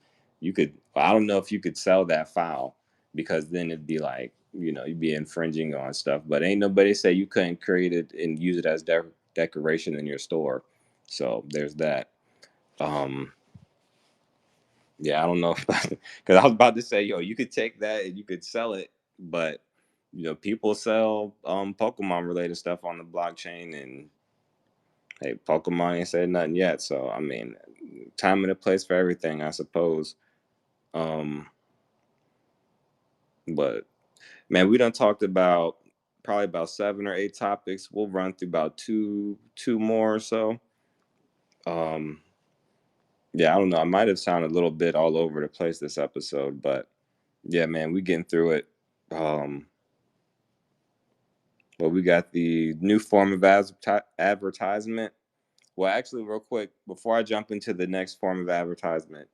I don't know if you could sell that file because then it'd be like you know you'd be infringing on stuff. But ain't nobody say you couldn't create it and use it as decoration in your store. So there's that. Um, yeah, I don't know because I was about to say, yo, you could take that and you could sell it, but you know, people sell Pokemon related stuff on the blockchain, and hey, Pokemon ain't said nothing yet. So I mean, time and a place for everything, I suppose. Um, but man, we done talked about probably about 7 or 8 topics. We'll run through about two more or so. Um, yeah, I don't know. I might have sounded a little bit all over the place this episode, but yeah, man, we getting through it. Um, Well, we got the new form of advertisement. Well, actually, real quick, before I jump into the next form of advertisement,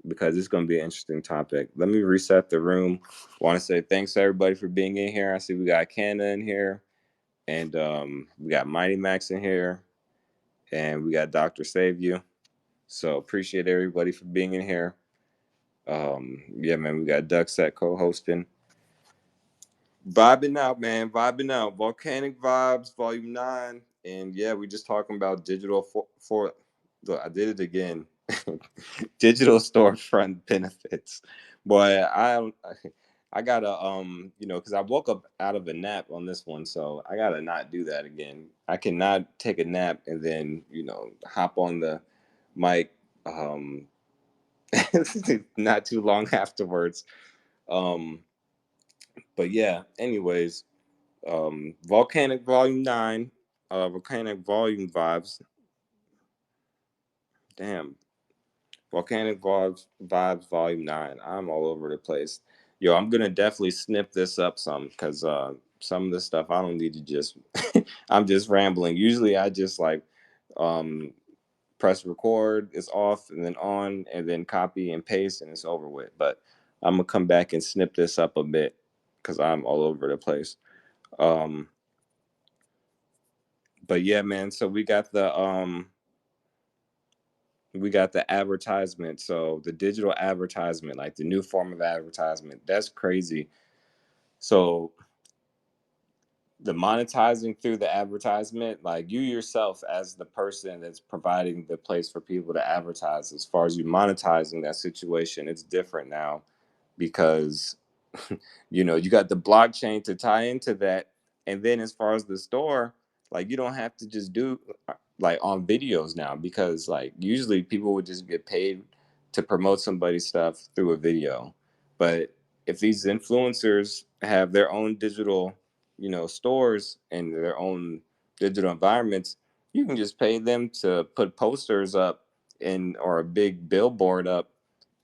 because it's going to be an interesting topic, let me reset the room. Want to say thanks to everybody for being in here. I see we got Canada in here, and we got Mighty Max in here, and we got Dr. Save You. So appreciate everybody for being in here. Yeah, man, we got Duck Set co-hosting. Vibing out, man. Vibing out. Volcanic Vibes Volume 9. And yeah, we just talking about digital for look, I did it again. Digital storefront benefits. Boy, I gotta because I woke up out of a nap on this one, so I gotta not do that again. I cannot take a nap and then hop on the mic um not too long afterwards. Um, but yeah, anyways, Volcanic Volume 9, Volcanic Volume Vibes. Damn, Vibes Volume 9. I'm all over the place. Yo, I'm gonna definitely snip this up some because some of the stuff I don't need to just I'm just rambling. Usually I just like um press record, it's off and then on and then copy and paste and it's over with. But I'm gonna come back and snip this up a bit because I'm all over the place. Um but yeah, man, so we got the advertisement. So the digital advertisement, like the new form of advertisement, that's crazy. So the monetizing through the advertisement, like you yourself as the person that's providing the place for people to advertise, as far as you monetizing that situation, it's different now because you got the blockchain to tie into that. And then as far as the store, like you don't have to just do like on videos now, because like usually people would just get paid to promote somebody's stuff through a video. But if these influencers have their own digital stores and their own digital environments, you can just pay them to put posters up in or a big billboard up,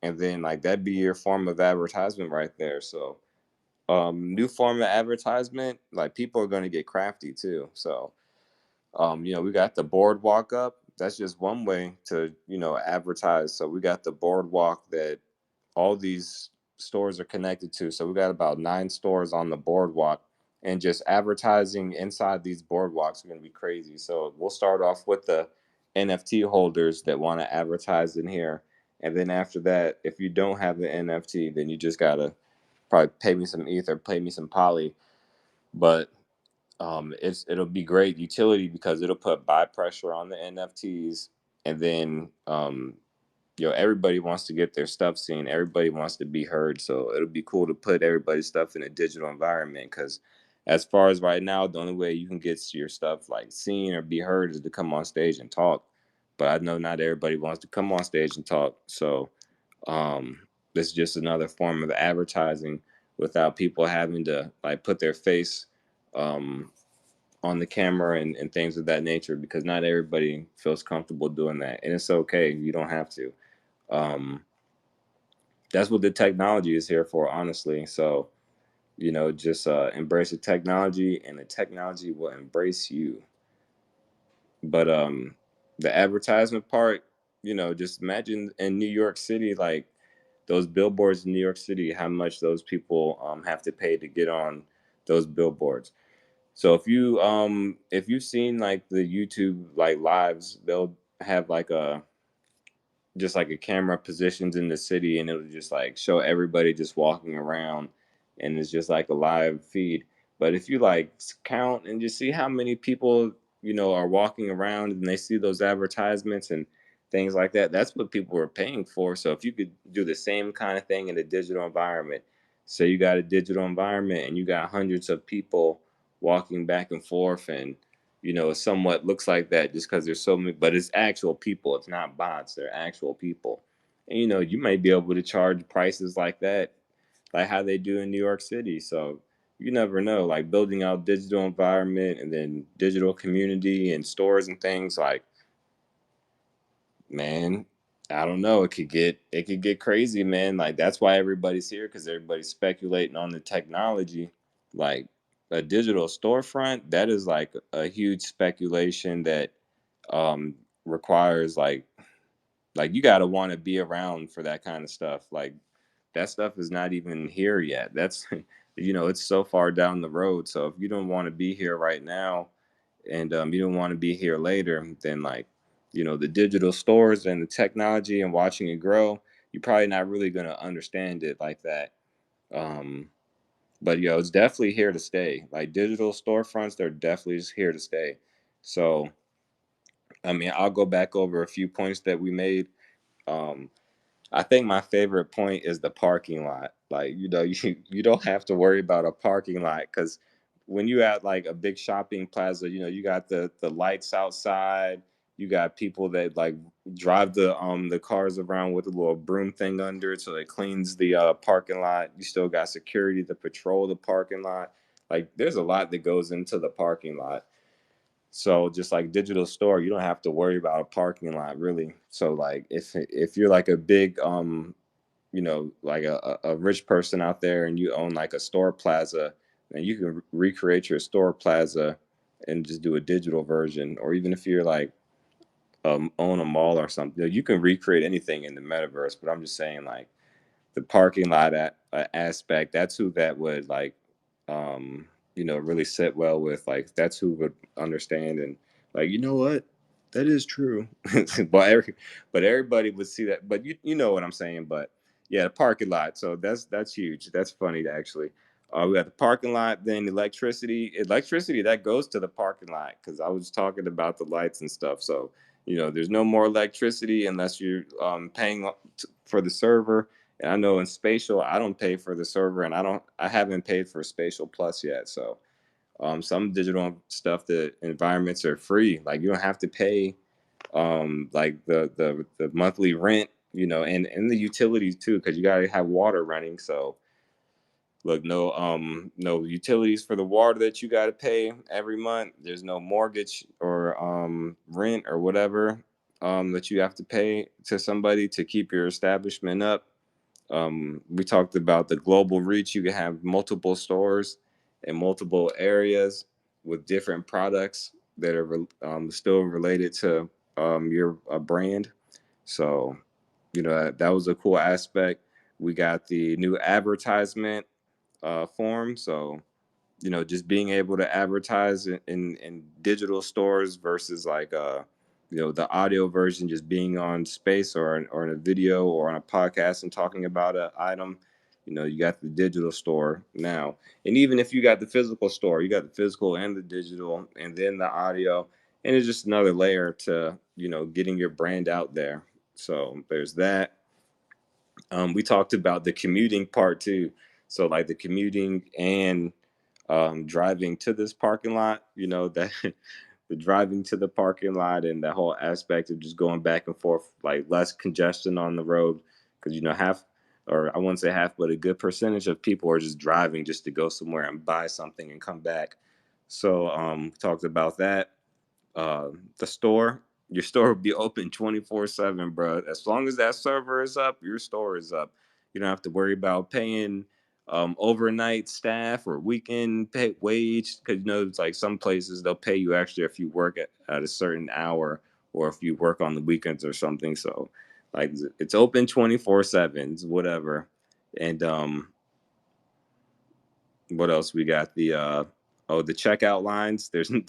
and then like that'd be your form of advertisement right there. So new form of advertisement, like people are going to get crafty too. So we got the boardwalk up. That's just one way to advertise. So we got the boardwalk that all these stores are connected to. So we got about 9 stores on the boardwalk, and just advertising inside these boardwalks are going to be crazy. So we'll start off with the NFT holders that want to advertise in here. And then after that, if you don't have the NFT, then you just got to probably pay me some ether, pay me some poly. But it'll be great utility because it'll put buy pressure on the NFTs, and then everybody wants to get their stuff seen. Everybody wants to be heard. So it'll be cool to put everybody's stuff in a digital environment. Because as far as right now, the only way you can get your stuff like seen or be heard is to come on stage and talk. But I know not everybody wants to come on stage and talk. So this is just another form of advertising without people having to like put their face um, on the camera and things of that nature, because not everybody feels comfortable doing that. And it's okay. You don't have to. Um, that's what the technology is here for, honestly. So, just embrace the technology and the technology will embrace you. But the advertisement part, just imagine in New York City, like those billboards in New York City, how much those people have to pay to get on those billboards. So if you've seen like the YouTube like lives, they'll have like a just like a camera positions in the city, and it'll just like show everybody just walking around, and it's just like a live feed. But if you like count and just see how many people are walking around and they see those advertisements and things like that, that's what people are paying for. So if you could do the same kind of thing in a digital environment, so you got a digital environment and you got hundreds of people walking back and forth, and it somewhat looks like that just because there's so many, but it's actual people. It's not bots. They're actual people. And you might be able to charge prices like that, like how they do in New York City. So you never know. Like building out digital environment and then digital community and stores and things, like, man, I don't know. It could get crazy, man. Like that's why everybody's here, because everybody's speculating on the technology. Like a digital storefront, that is like a huge speculation that um requires like you got to want to be around for that kind of stuff. Like that stuff is not even here yet. That's it's so far down the road. So if you don't want to be here right now, and you don't want to be here later, then like the digital stores and the technology and watching it grow, you're probably not really going to understand it like that. um but it's definitely here to stay. Like digital storefronts, they're definitely just here to stay. So I mean, I'll go back over a few points that we made. um I think my favorite point is the parking lot. Like, you don't have to worry about a parking lot because when you at like a big shopping plaza, you got the lights outside. You got people that like drive the cars around with a little broom thing under it so it cleans the parking lot. You still got security to patrol the parking lot. Like, there's a lot that goes into the parking lot. So just like digital store, you don't have to worry about a parking lot really. So like if you're like a big like a rich person out there and you own like a store plaza, and you can recreate your store plaza and just do a digital version. Or even if you're like own a mall or something, you can recreate anything in the metaverse. But I'm just saying, like, the parking lot aspect, that's who that would like um really sit well with. Like, that's who would understand and like, what, that is true. but but everybody would see that. But you know what I'm saying. But yeah, the parking lot, so that's huge. That's funny to actually. We got the parking lot, then electricity that goes to the parking lot, because I was talking about the lights and stuff. So there's no more electricity unless you're paying for the server. And I know in spatial, I don't pay for the server, and I haven't paid for spatial plus yet. So some digital stuff, the environments are free. Like, you don't have to pay like the monthly rent, and the utilities too, because you gotta have water running. So look, no utilities for the water that you gotta pay every month. There's no mortgage or rent or whatever that you have to pay to somebody to keep your establishment up. We talked about the global reach. You can have multiple stores in multiple areas with different products that are still related to your brand. So, that was a cool aspect. We got the new advertisement form. So, just being able to advertise in digital stores versus like the audio version, just being on space or in a video or on a podcast and talking about an item. You got the digital store now. And even if you got the physical store, you got the physical and the digital and then the audio. And it's just another layer to, getting your brand out there. So there's that. We talked about the commuting part too. So like the commuting and driving to this parking lot, that the driving to the parking lot and the whole aspect of just going back and forth, like less congestion on the road. Because, half, or I wouldn't say half, but a good percentage of people are just driving just to go somewhere and buy something and come back. So talked about that. The store, your store will be open 24/7, bro. As long as that server is up, your store is up. You don't have to worry about paying overnight staff or weekend pay wage, because it's like some places they'll pay you extra if you work at a certain hour or if you work on the weekends or something. So like it's open 24/7, whatever. And what else we got? The checkout lines. There's no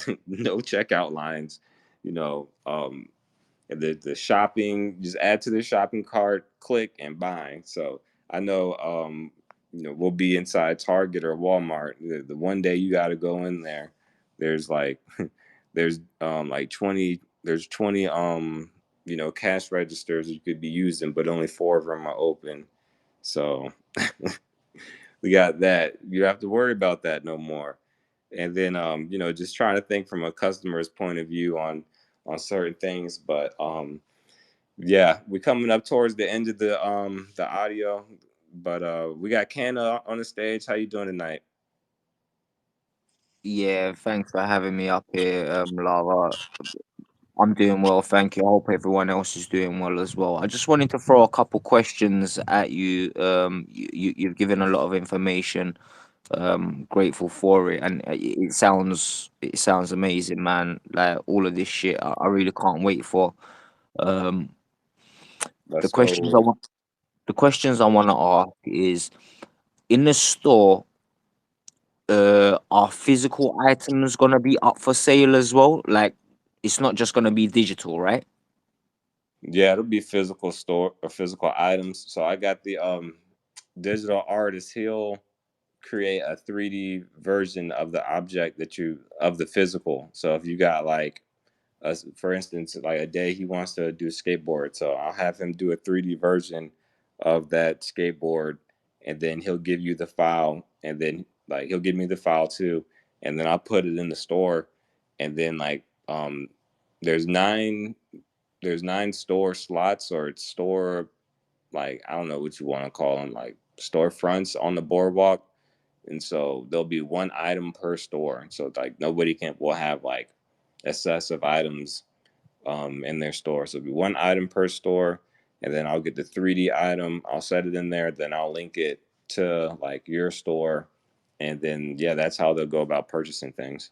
checkout lines. The shopping, just add to the shopping cart, click and buy. So I know we'll be inside Target or Walmart. The one day you got to go in there, there's like like 20 cash registers you could be using, but only four of them are open. So we got that. You don't have to worry about that no more. And then just trying to think from a customer's point of view on certain things. But yeah, we're coming up towards the end of the audio. But we got Canna on the stage. How you doing tonight? Yeah, thanks for having me up here, Lara. I'm doing well, thank you. I hope everyone else is doing well as well. I just wanted to throw a couple questions at you. You've given a lot of information. Grateful for it, and it sounds amazing, man. Like all of this shit, I really can't wait for. Um, the Let's questions go. I want, the questions I want to ask is in the store. Are physical items gonna be up for sale as well? Like, it's not just gonna be digital, right? Yeah, it'll be physical store or physical items. So I got the digital artist. He'll create a 3D version of the object of the physical. So if you got like for instance, like a day he wants to do skateboard, so I'll have him do a 3D version of that skateboard, and then he'll give you the file, and then like he'll give me the file too, and then I'll put it in the store, and then like there's nine store slots or store, like I don't know what you want to call them, like storefronts on the boardwalk, and so there'll be one item per store, so like nobody can will have like excessive items in their store. So it'll be one item per store, and then I'll get the 3D item, I'll set it in there, then I'll link it to like your store, and then yeah, that's how they'll go about purchasing things.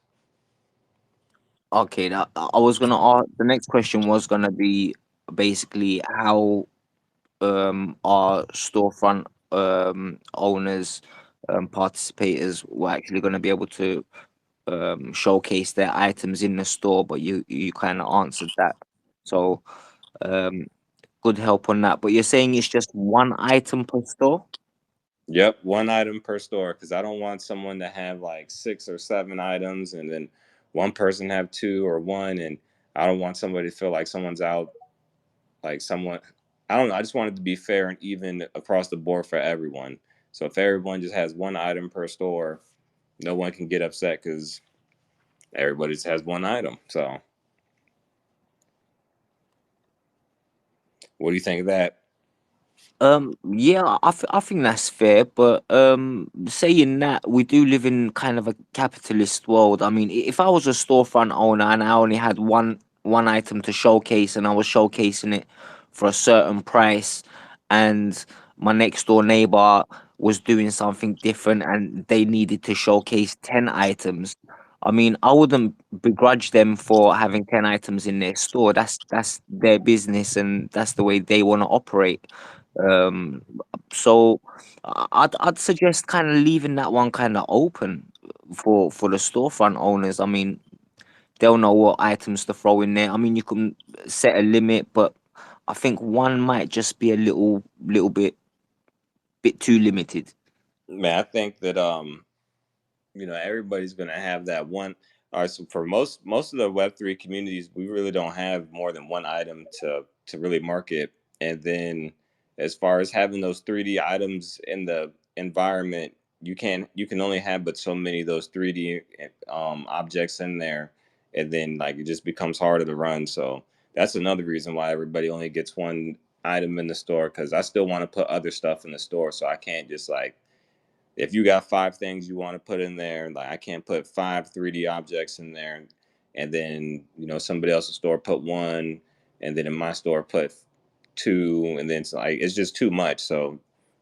Okay, that I was gonna ask. The next question was gonna be basically how our storefront owners, participators were actually gonna be able to showcase their items in the store, but you kind of answered that. So um, good help on that. But you're saying it's just one item per store? Yep, one item per store, because I don't want someone to have like 6 or 7 items and then one person have two or one, and I don't want somebody to feel like someone's out, like someone. I don't know. I just want it to be fair and even across the board for everyone. So if everyone just has one item per store, no one can get upset because everybody just has one item. So what do you think of that? Yeah, I think that's fair, but saying that we do live in kind of a capitalist world. I mean, if I was a storefront owner and I only had one item to showcase and I was showcasing it for a certain price, and my next door neighbor was doing something different and they needed to showcase 10 items. I mean, I wouldn't begrudge them for having 10 items in their store. That's their business and that's the way they want to operate. Um, so I'd suggest kind of leaving that one kind of open for the storefront owners. I mean, they'll know what items to throw in there. I mean, you can set a limit, but I think one might just be a little bit too limited. Man, I think that everybody's going to have that one. All right, so for most of the Web3 communities, we really don't have more than one item to really market. And then as far as having those 3D items in the environment, you can only have but so many of those 3D objects in there, and then like it just becomes harder to run. So that's another reason why everybody only gets one item in the store, because I still want to put other stuff in the store, so I can't just like, if you got 5 things you want to put in there, like I can't put 5 3D objects in there, and then somebody else's store put one, and then in my store put two, and then it's like it's just too much. So,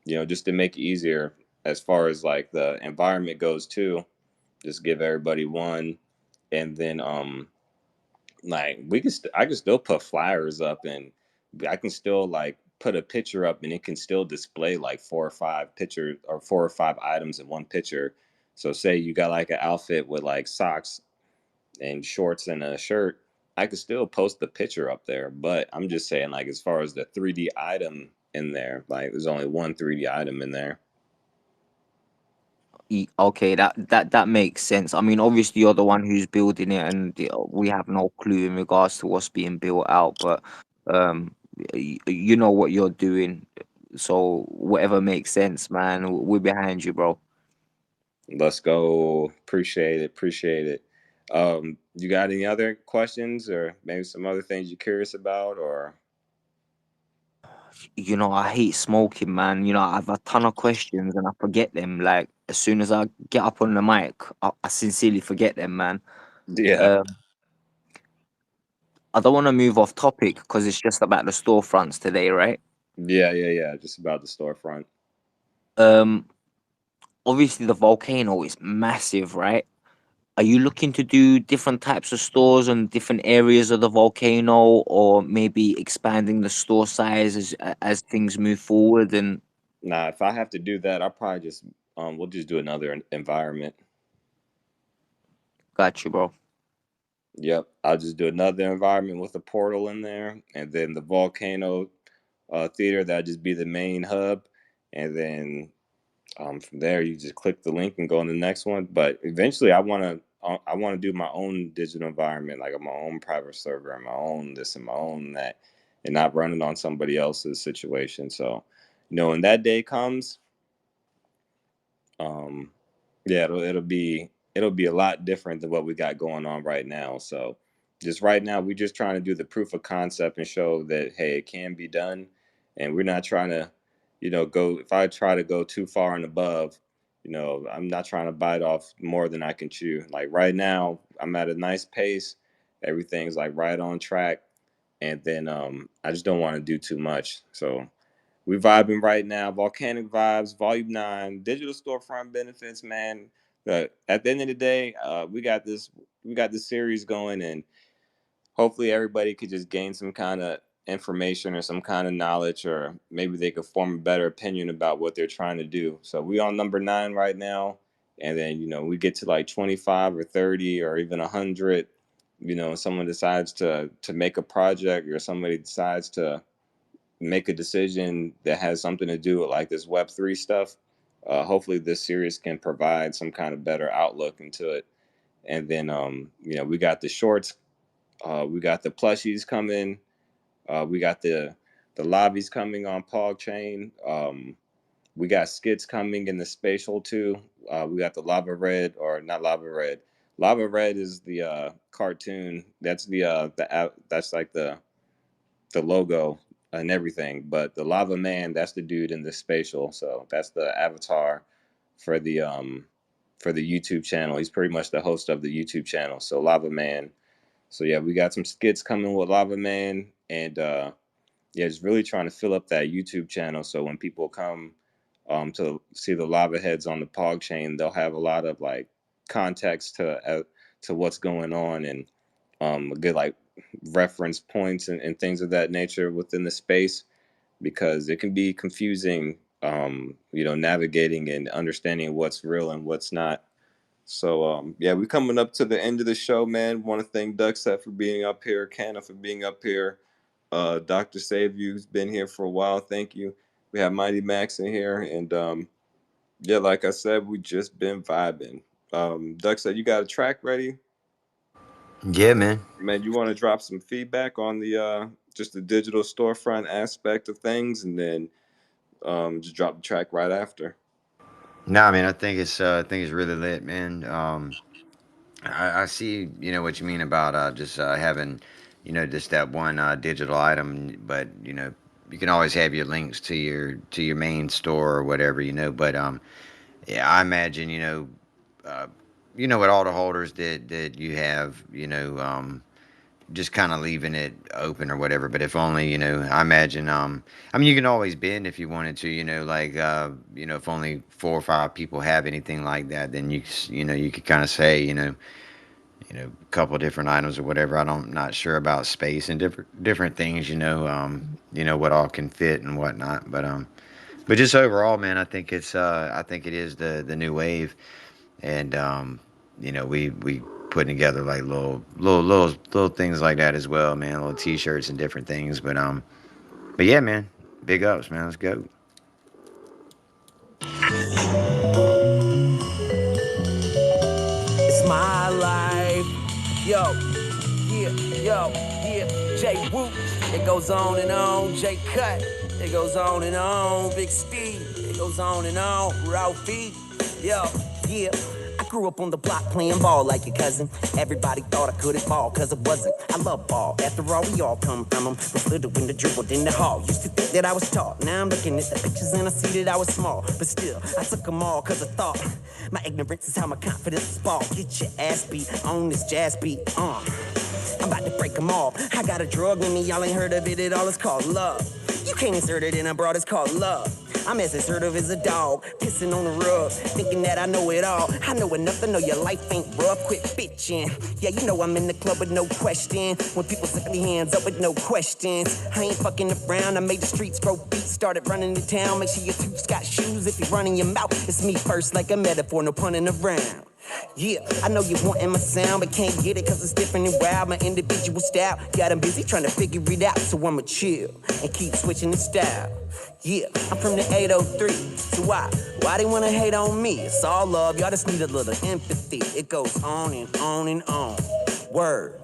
just to make it easier as far as like the environment goes too, just give everybody one, and then like I can still put flyers up, and I can still like put a picture up, and it can still display like 4 or 5 pictures or 4 or 5 items in one picture. So say you got like an outfit with like socks and shorts and a shirt, I could still post the picture up there. But I'm just saying, like, as far as the 3D item in there, like there's only one 3D item in there. Okay, that makes sense. I mean, obviously you're the one who's building it, and we have no clue in regards to what's being built out. But um, you know what you're doing, so whatever makes sense, man. We're behind you, bro. Let's go. Appreciate it. Appreciate it. You got any other questions or maybe some other things you're curious about, or You know, I hate smoking, man. You know, I have a ton of questions and I forget them. Like as soon as I get up on the mic, I sincerely forget them, man. yeah, Um, I don't want to move off topic because it's just about the storefronts today, right? yeah, just about the storefront. Um, Obviously the volcano is massive, right? Are you looking to do different types of stores on different areas of the volcano, or maybe expanding the store size as things move forward? And Nah, if I have to do that, I'll probably just we'll just do another environment. got you, bro. Yep, I'll just do another environment with a portal in there, and then the volcano theater, that'll just be the main hub, and then from there you just click the link and go on the next one. But eventually, I want to do my own digital environment, like my own private server and my own this and my own that, and not running on somebody else's situation. So when that day comes, um, yeah, it'll be a lot different than what we got going on right now. So just right now, we're just trying to do the proof of concept and show that hey, it can be done, and we're not trying to, go. If I try to go too far and above, I'm not trying to bite off more than I can chew. Like right now, I'm at a nice pace. Everything's like right on track, and then I just don't want to do too much. So we vibing right now. Volcanic Vibes, Volume 9, digital storefront benefits, man. At the end of the day, we got this series going, and hopefully everybody could just gain some kind of information or some kind of knowledge, or maybe they could form a better opinion about what they're trying to do. So we on number 9 right now, and then we get to like 25 or 30 or even 100. Someone decides to make a project, or somebody decides to make a decision that has something to do with like this Web3 stuff. Hopefully, this series can provide some kind of better outlook into it. And then, we got the shorts, we got the plushies coming, we got the lobbies coming on Pog Chain. We got skits coming in the spatial too. We got the Lava Red, or not Lava Red. Lava Red is the cartoon. That's that's like the logo and everything. But the Lava Man, that's the dude in the spatial. So that's the avatar for the YouTube channel. He's pretty much the host of the YouTube channel. So Lava Man. So yeah, we got some skits coming with Lava Man, and yeah, just really trying to fill up that YouTube channel. So when people come to see the lava heads on the Pog chain, they'll have a lot of like context to what's going on, and a good like reference points and things of that nature within the space, because it can be confusing, navigating and understanding what's real and what's not. So yeah, we're coming up to the end of the show, man. Want to thank Duckset for being up here, Canna for being up here, Dr. Save You's been here for a while. Thank you. We have Mighty Max in here, and yeah, like I said, we just been vibing. Duckset, you got a track ready? Yeah, man. Man, you want to drop some feedback on the just the digital storefront aspect of things, and then just drop the track right after. No, man, I think it's really lit, man. I see, what you mean about just having, just that one digital item, but you can always have your links to your main store or whatever, But yeah, I imagine, uh, with all the holders that you have, just kind of leaving it open or whatever. But if only, I imagine, I mean, you can always bend if you wanted to, like, if only 4 or 5 people have anything like that, then you could kind of say, a couple different items or whatever. I'm not sure about space and different things, what all can fit and whatnot. But just overall, man, I think it is the new wave, and we putting together like little things like that as well, man. Little T-shirts and different things, but yeah, man, big ups, man. Let's go. It's my life. Yo, yeah, yo, yeah. J Woo. It goes on and on. J Cut. It goes on and on. Big Speed. It goes on and on. Ralphie. Yo, yeah. I grew up on the block playing ball like your cousin. Everybody thought I couldn't ball, cause I wasn't. I love ball. After all, we all come from them. Was little when the dribbled in the hall. Used to think that I was tall. Now I'm looking at the pictures and I see that I was small. But still, I took them all cause I thought my ignorance is how my confidence is ball. Get your ass beat on this jazz beat. I'm about to break them off. I got a drug in me, y'all ain't heard of it at all. It's called love. You can't insert it in a broad, it's called love. I'm as assertive as a dog, pissing on the rug, thinking that I know it all. I know enough to know your life ain't rough. Quit bitching. Yeah, you know I'm in the club with no question. When people stick me hands up with no questions. I ain't fucking around. I made the streets grow beats, started running the town. Make sure your tooth's got shoes if you're running your mouth. It's me first, like a metaphor, no punning around. Yeah, I know you wantin' my sound, but can't get it cause it's different and wild. My individual style got 'em busy trying to figure it out. So I'ma chill and keep switching the style. Yeah, I'm from the 803, so why they wanna hate on me? It's all love, y'all just need a little empathy. It goes on and on and on. Word.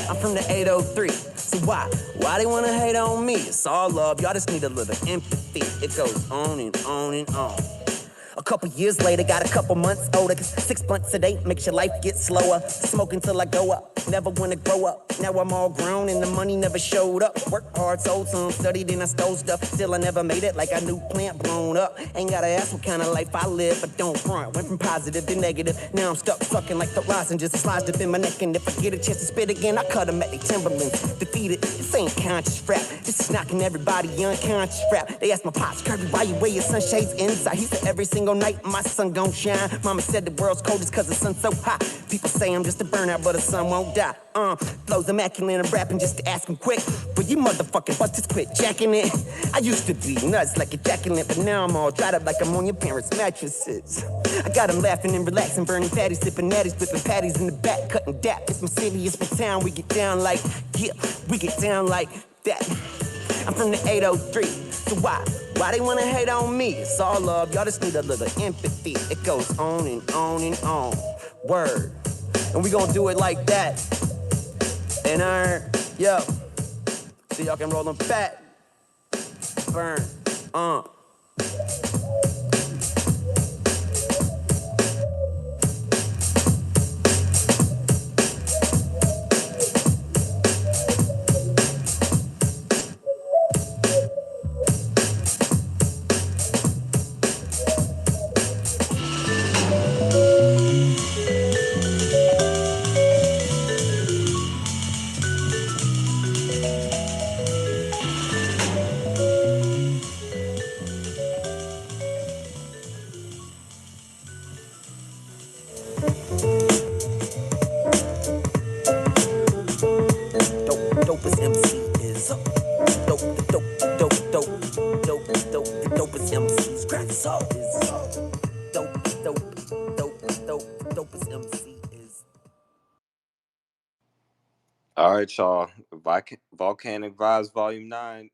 I'm from the 803. So why they wanna hate on me? It's all love, y'all just need a little empathy. It goes on and on and on. A couple years later, got a couple months older, cause 6 months a day makes your life get slower. Smoking till I go up, never wanna grow up. Now I'm all grown and the money never showed up. Worked hard, sold some, studied and I stole stuff. Still I never made it like a new plant blown up. Ain't gotta ask what kind of life I live, but don't front. Went from positive to negative, now I'm stuck sucking like the lozenges. Just sliced up in my neck, and if I get a chance to spit again, I cut them at they Timberlands. Defeated, this ain't conscious rap. This is knocking everybody unconscious rap. They asked my pops, Kirby, why you wear your sunshades inside? He said every single night my sun gon' shine. Mama said the world's coldest cause the sun's so hot. People say I'm just a burnout, but the sun won't die. Flows immaculate, I'm rapping just to ask him quick. But you motherfucking busters quit jacking it. I used to be nuts like a ejaculate, but now I'm all dried up like I'm on your parents' mattresses. I got them laughing and relaxing, burning patties, sipping natties, flipping patties in the back, cutting dap. It's my city, it's my town, we get down like, yeah, we get down like that. I'm from the 803, so why they wanna hate on me? It's all love, y'all just need a little empathy. It goes on and on and on, word. And we gon' do it like that. And yo, so y'all can roll them fat, burn, dopest MC is up. The dopest MC's crack soul is up. Dopest MC is. All right, y'all. Volcanic Vibes Volume 9